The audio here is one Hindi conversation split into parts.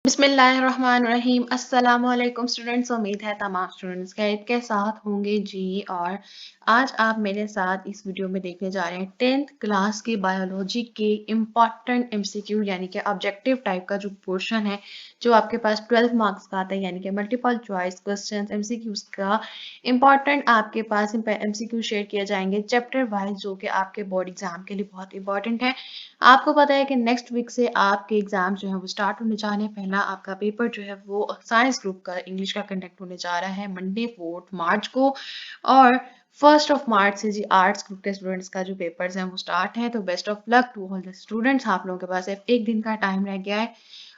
बिस्मिल्लाहिर्रहमानिर्रहीम अस्सलाम वालेकुम स्टूडेंट्स। उम्मीद है तमाम स्टूडेंट्स खैरियत के साथ होंगे जी। और आज आप मेरे साथ इस वीडियो में देखने जा रहे हैं 10th क्लास की बायोलॉजी के इम्पॉर्टेंट एमसीक्यू यानी कि ऑब्जेक्टिव टाइप का जो पोर्शन है जो आपके पास 12 मार्क्स का आता है, यानी कि मल्टीपल चॉइस क्वेश्चन एमसीक्यूज का इम्पॉर्टेंट आपके पास एमसीक्यू शेयर किए जाएंगे चैप्टर वाइज, जो कि आपके बोर्ड एग्जाम के लिए बहुत इंपॉर्टेंट है। आपको पता है कि नेक्स्ट वीक से आपके एग्जाम जो है वो स्टार्ट होने जा रहे हैं। पहला आपका पेपर जो है वो साइंस ग्रुप का इंग्लिश का कंडक्ट होने जा रहा है मंडे 4 मार्च को, और 1 मार्च से जी आर्ट्स ग्रुप के स्टूडेंट्स का जो पेपर्स हैं वो स्टार्ट है। तो best of luck to all the students. आप लोगों के पास सिर्फ एक दिन का टाइम रह गया है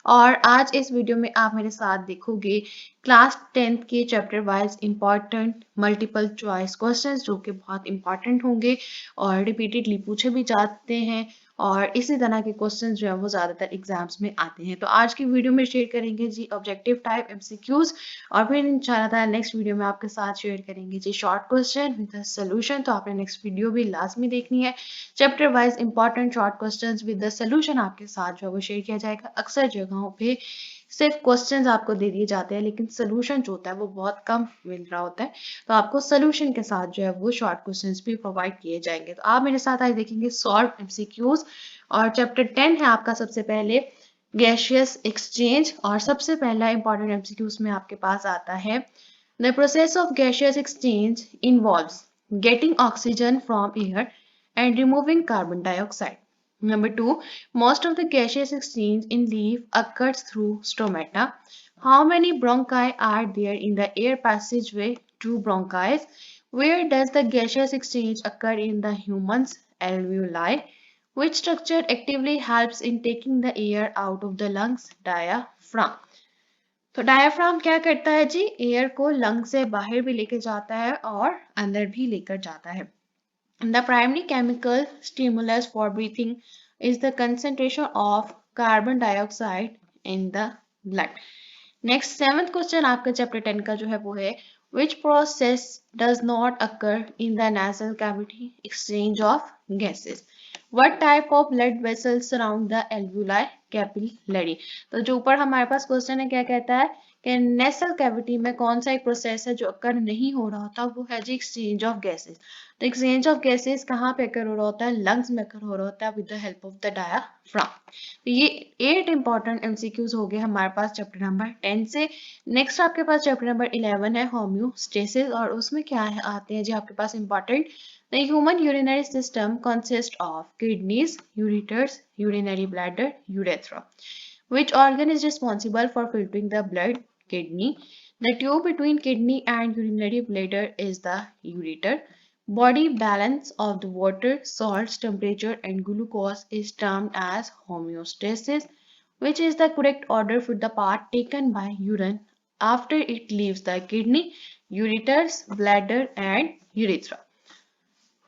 और आज इस वीडियो में आप मेरे साथ देखोगे क्लास 10th के chapter wise important multiple choice questions जो कि बहुत इंपॉर्टेंट होंगे और रिपीटेडली पूछे भी जाते हैं, और इसी तरह के क्वेश्चन जो है वो ज्यादातर एग्जाम्स में आते हैं। तो आज की वीडियो में शेयर करेंगे जी ऑब्जेक्टिव टाइप एमसीक्यूज, और फिर इंशाल्लाह नेक्स्ट वीडियो में आपके साथ शेयर करेंगे जी शॉर्ट क्वेश्चन विद सोल्यूशन। तो आपने नेक्स्ट वीडियो भी लाजमी देखनी है। Chapter wise important short question with the solution आपके साथ जो है वो शेयर किया जाएगा। अक्सर जगहों पे सिर्फ क्वेश्चंस आपको दे दिए जाते हैं लेकिन सोल्यूशन जो होता है वो बहुत कम मिल रहा होता है, तो आपको सोल्यूशन के साथ जो है वो शॉर्ट क्वेश्चंस भी प्रोवाइड किए जाएंगे। तो आप मेरे साथ आज देखेंगे सॉल्व एमसीक्यूज, और चैप्टर 10 है आपका सबसे पहले गैसियस एक्सचेंज। और सबसे पहला इंपॉर्टेंट एमसीक्यूज में आपके पास आता है the process of gaseous exchange involves getting oxygen from air and removing carbon dioxide. Number 2, most of the gaseous exchange in leaf occurs through stomata. How many bronchi are there in the air passageway? 2 bronchi. Where does the gaseous exchange occur in the human's alveoli? Which structure actively helps in taking the air out of the lungs? Diaphragm. तो डायाफ्राम क्या करता है जी? एयर को लंग से बाहर भी लेकर जाता है और अंदर भी लेकर जाता है। The primary chemical stimulus for breathing is the concentration of carbon dioxide in the blood. Next, 7th question आपका चैप्टर 10 का जो है वो है which process does not occur in the nasal cavity? Exchange of gases. What type of blood vessels surround the alveoli? Capillary. तो जो ऊपर हमारे पास क्वेश्चन है क्या कहता है कि नेसल कैविटी में कौन सा एक प्रोसेस है जो अकर नहीं हो रहा होता, वो है जी एक्सचेंज ऑफ गैसेस। तो एक्सचेंज ऑफ गैसेस कहाँ पे अकर हो रहा होता है? लंग्स में अकर हो रहा होता है with the help of the diaphragm. तो ये 8 इंपॉर्टेंट एमसीक्यूज हो गए हमारे पास चैप्टर नंबर 10 से। नेक्स्ट आपके पास चैप्टर नंबर 11 है होम्योस्टेसिस, और उसमें क्या है आते हैं जी आपके पास important The human urinary system consists of kidneys, ureters, urinary bladder, urethra. Which organ is responsible for filtering the blood? Kidney. The tube between kidney and urinary bladder is the ureter. Body balance of the water, salts, temperature and glucose is termed as homeostasis. Which is the correct order for the part taken by urine after it leaves the kidney, ureters, bladder and urethra.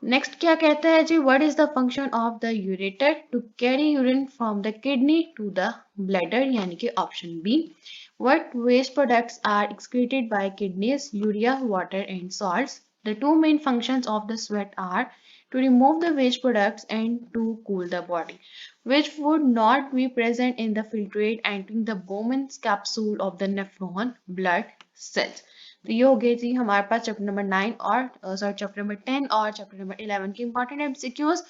Next क्या कहता है जी? What is the function of the ureter? To carry urine from the kidney to the bladder, यानी कि option B. What waste products are excreted by kidneys? Urea, water and salts. The two main functions of the sweat are to remove the waste products and to cool the body, which would not be present in the filtrate entering the Bowman's capsule of the nephron blood cells. तो ये हो गए जी हमारे पास चैप्टर नंबर 9 और चैप्टर नंबर 10 और चैप्टर नंबर 11 के इंपॉर्टेंट एमसीक्यूज।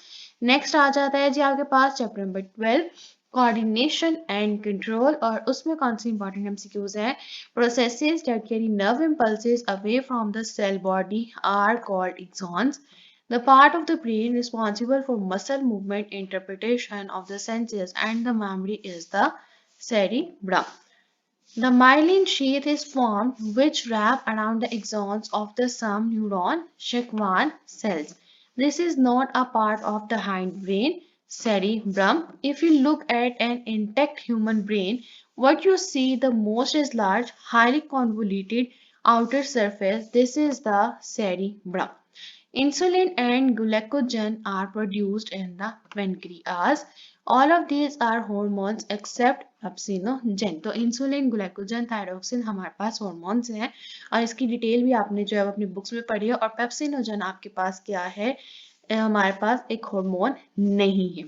नेक्स्ट आ जाता है जी आपके पास chapter number 12 coordination and control, और उसमें कौन सी इंपॉर्टेंट एमसीक्यूज हैं? Processes that carry nerve impulses away from the cell body are called axons. The part of the brain responsible for muscle movement, interpretation of the senses, and the memory is the cerebrum. The myelin sheath is formed which wrap around the axons of the some neuron Schwann cells. This is not a part of the hindbrain cerebrum. If you look at an intact human brain, what you see the most is large, highly convoluted outer surface. This is the cerebrum. Insulin and glucagon are produced in the pancreas. All of these are hormones except pepsinogen. तो इंसुलिन, ग्लूकोजन, थायरोक्सिन हमारे पास हॉर्मोन्स हैं और इसकी डिटेल भी आपने जो है अपनी बुक्स में पढ़ी है। और पेप्सिनोजन आपके पास क्या है? हमारे पास एक हार्मोन नहीं है।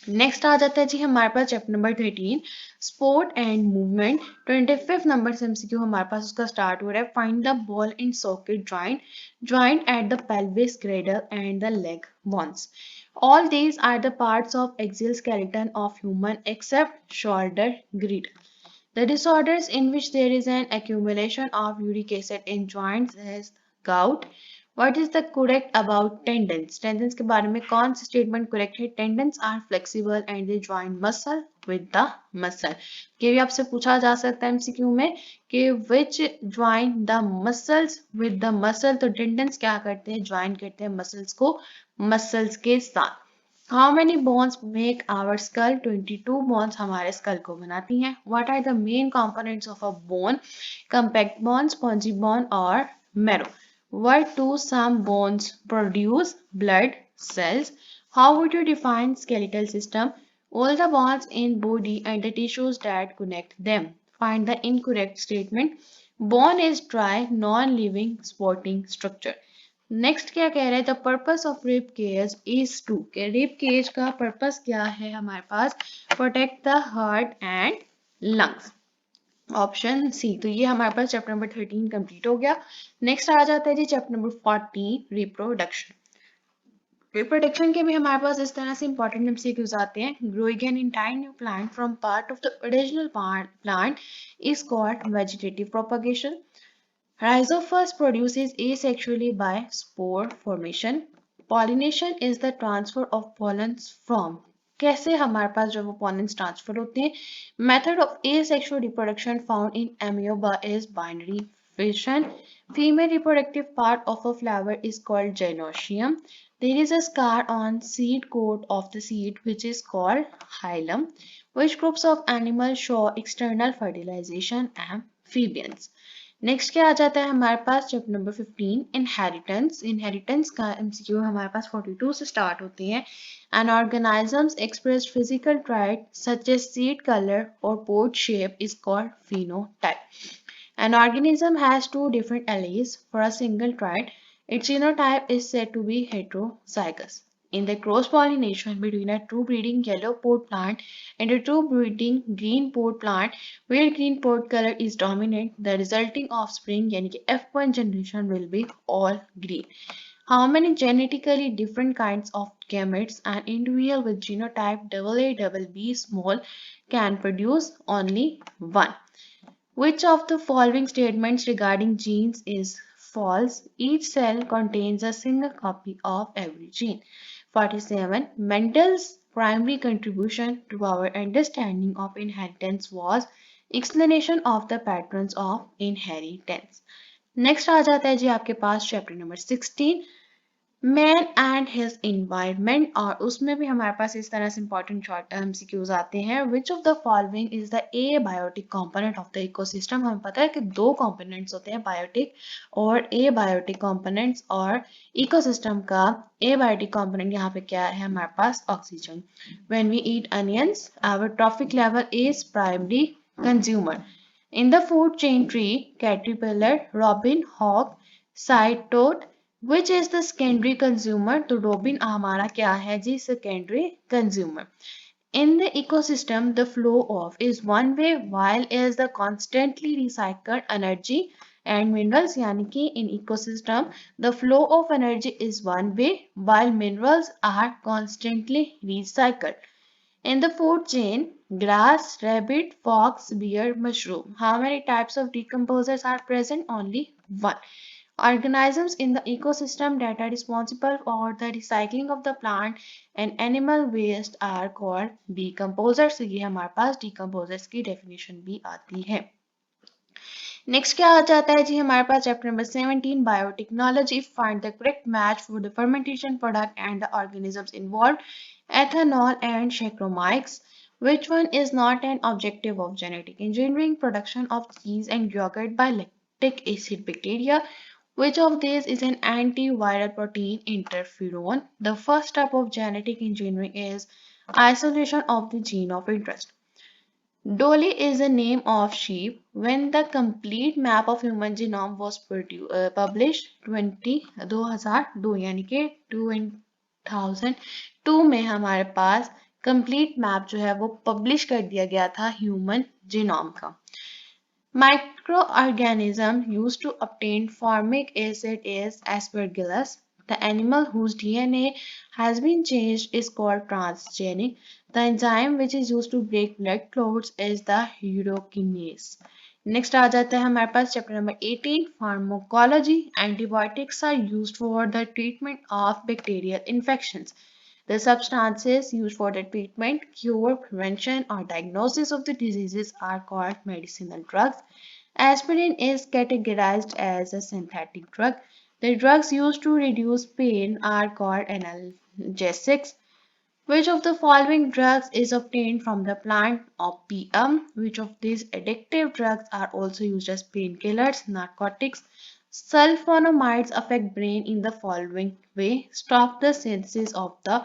नेक्स्ट आ जाता है जी हमारे पास chapter number 13 sport and movement. 25 नंबर से एमसीक्यू हमारे पास उसका स्टार्ट हो रहा है। Find the ball in socket joint at the pelvis cradle and the leg bones. All these are the parts of axial skeleton of human except shoulder girdle. The disorders in which there is an accumulation of uric acid in joints is gout. What is the correct about tendons? Tendons के बारे में कौन सी statement correct है? Tendons are flexible and they join muscle with the muscle. ये भी आपसे पूछा जा सकता है एमसीक्यू में कि which join the muscles with the muscle. तो tendons क्या करते हैं? Join करते हैं muscles को muscles के साथ. How many bones make our skull? 22 bones हमारे skull को बनाती हैं. What are the main components of a bone? Compact bone, spongy bone or marrow. What do some bones produce? Blood cells. How would you define skeletal system? All the bones in body and the tissues that connect them. Find the incorrect statement. Bone is dry, non-living, sporting structure. Next क्या कह रहा है the purpose of rib cage is to के रिब केज का पर्पस क्या है हमारे पास protect the heart and lungs option C तो ये हमारे पास चैप्टर नंबर 13 कंप्लीट हो गया नेक्स्ट आ जाता है जी चैप्टर नंबर 14 रिप्रोडक्शन रिप्रोडक्शन के भी हमारे पास इस तरह से इंपॉर्टेंट एमसीक्यूज आते हैं growing an entire new plant from part of the original plant is called vegetative propagation Rhizopus produces asexually by spore formation. Pollination is the transfer of pollens from. कैसे हमारे पास जो वो pollens transfer होते हैं? Method of asexual reproduction found in amoeba is binary fission. Female reproductive part of a flower is called gynoecium. There is a scar on seed coat of the seed which is called hilum. Which groups of animals show external fertilization? Amphibians. Next क्या आ जाता है हमारे पास चैप्टर नंबर 15 इनहेरिटेंस इनहेरिटेंस का एमसीक्यू हमारे पास 42 से स्टार्ट होते हैं an organisms express physical trait such as seed colour और pod shape is called phenotype. An organism has two different alleles for a single trait. Its genotype is said to be heterozygous. In the cross-pollination between a true breeding yellow pod plant and a true breeding green pod plant, where green pod color is dominant, the resulting offspring यानी कि F1 generation will be all green. How many genetically different kinds of gametes an individual with genotype AA small can produce? Only one. Which of the following statements regarding genes is false? Each cell contains a single copy of every gene. 47. Mendel's primary contribution to our understanding of inheritance was explanation of the patterns of inheritance. Next आ जाता है जी आपके पास chapter number 16 man and his environment और उसमें भी हमारे पास इस तरह से इंपॉर्टेंट शॉर्ट एमसीक्यूज आते हैं which of the following is the abiotic component of the ecosystem हमें पता है कि दो कंपोनेंट्स होते हैं बायोटिक और ए बायोटिक कंपोनेंट्स और इकोसिस्टम का ए बायोटिक कंपोनेंट यहाँ पे क्या है हमारे पास oxygen when we eat onions our trophic level is primary consumer in the food chain tree caterpillar robin hawk साइटोड Which is the secondary consumer? तो रोबिन हमारा क्या है जी secondary consumer. In the ecosystem, the flow of is one way while is the constantly recycled energy and minerals यानी कि in ecosystem the flow of energy is one way while minerals are constantly recycled. In the food chain, grass, rabbit, fox, bear, mushroom. How many types of decomposers are present? Only one. Organisms in the ecosystem that are responsible for the recycling of the plant and animal waste are called decomposers. ये हमारे पास decomposers की definition भी आती है. नेक्स्ट क्या आ जाता है जी हमारे पास chapter number 17 biotechnology find the correct match for the fermentation product and the organisms involved ethanol and saccharomyces. Which one is not an objective of genetic engineering? Production of cheese and yogurt by lactic acid bacteria. Which of these is an antiviral protein interferon? The first step of genetic engineering is isolation of the gene of interest. Dolly is the name of sheep. When the complete map of human genome was published 2002 यानी कि 2002 में हमारे पास कंप्लीट मैप जो है वो पब्लिश कर दिया गया था ह्यूमन जीनोम का। Microorganism used to obtain formic acid is aspergillus. The animal whose DNA has been changed is called transgenic. The enzyme which is used to break blood clots is the urokinase. Next आ जाता है हमारे पास chapter number 18 pharmacology. Antibiotics are used for the treatment of bacterial infections. The substances used for the treatment, cure, prevention, or diagnosis of the diseases are called medicinal drugs. Aspirin is categorized as a synthetic drug. The drugs used to reduce pain are called analgesics. Which of the following drugs is obtained from the plant opium? Which of these addictive drugs are also used as painkillers, narcotics? Sulfonamides affect brain in the following way. Stop the synthesis of the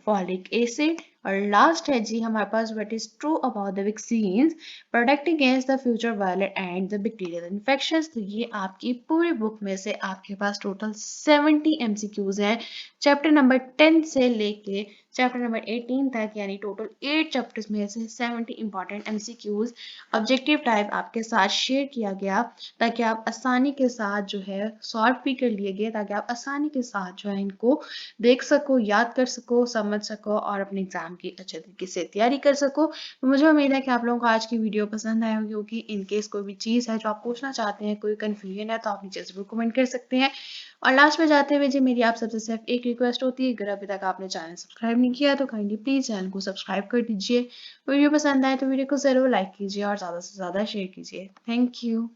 folic acid. और लास्ट है जी हमारे पास what is true about the vaccines protect against the future violet and the bacterial infections. तो ये आपकी पूरी बुक में से आपके पास टोटल 70 एमसीक्यूज हैं चैप्टर नंबर 10 से लेके चैप्टर नंबर 18 तक, यानी टोटल 8 चैप्टर्स में से 70 इंपॉर्टेंट एमसीक्यूज ऑब्जेक्टिव टाइप आपके साथ शेयर किया गया ताकि आप आसानी के साथ जो है सॉल्व भी कर लिए गए, ताकि आप आसानी के साथ जो है इनको देख सको, याद कर सको, समझ सको और अपने एग्जाम की अच्छे तरीके से तैयारी कर सको। तो मुझे उम्मीद है कि आप लोगों को आज की वीडियो पसंद आई होगी, क्योंकि इनकेस कोई भी चीज़ है जो आप पूछना चाहते हैं, कोई कन्फ्यूजन है, तो आप नीचे जरूर कमेंट कर सकते हैं। और लास्ट में जाते हुए जी मेरी आप सबसे सिर्फ एक रिक्वेस्ट होती है, अगर अभी तक आपने चैनल सब्सक्राइब नहीं किया तो काइंडली प्लीज़ चैनल को सब्सक्राइब कर दीजिए। वीडियो पसंद आए तो वीडियो को ज़रूर लाइक कीजिए और ज़्यादा से ज़्यादा शेयर कीजिए। Thank you.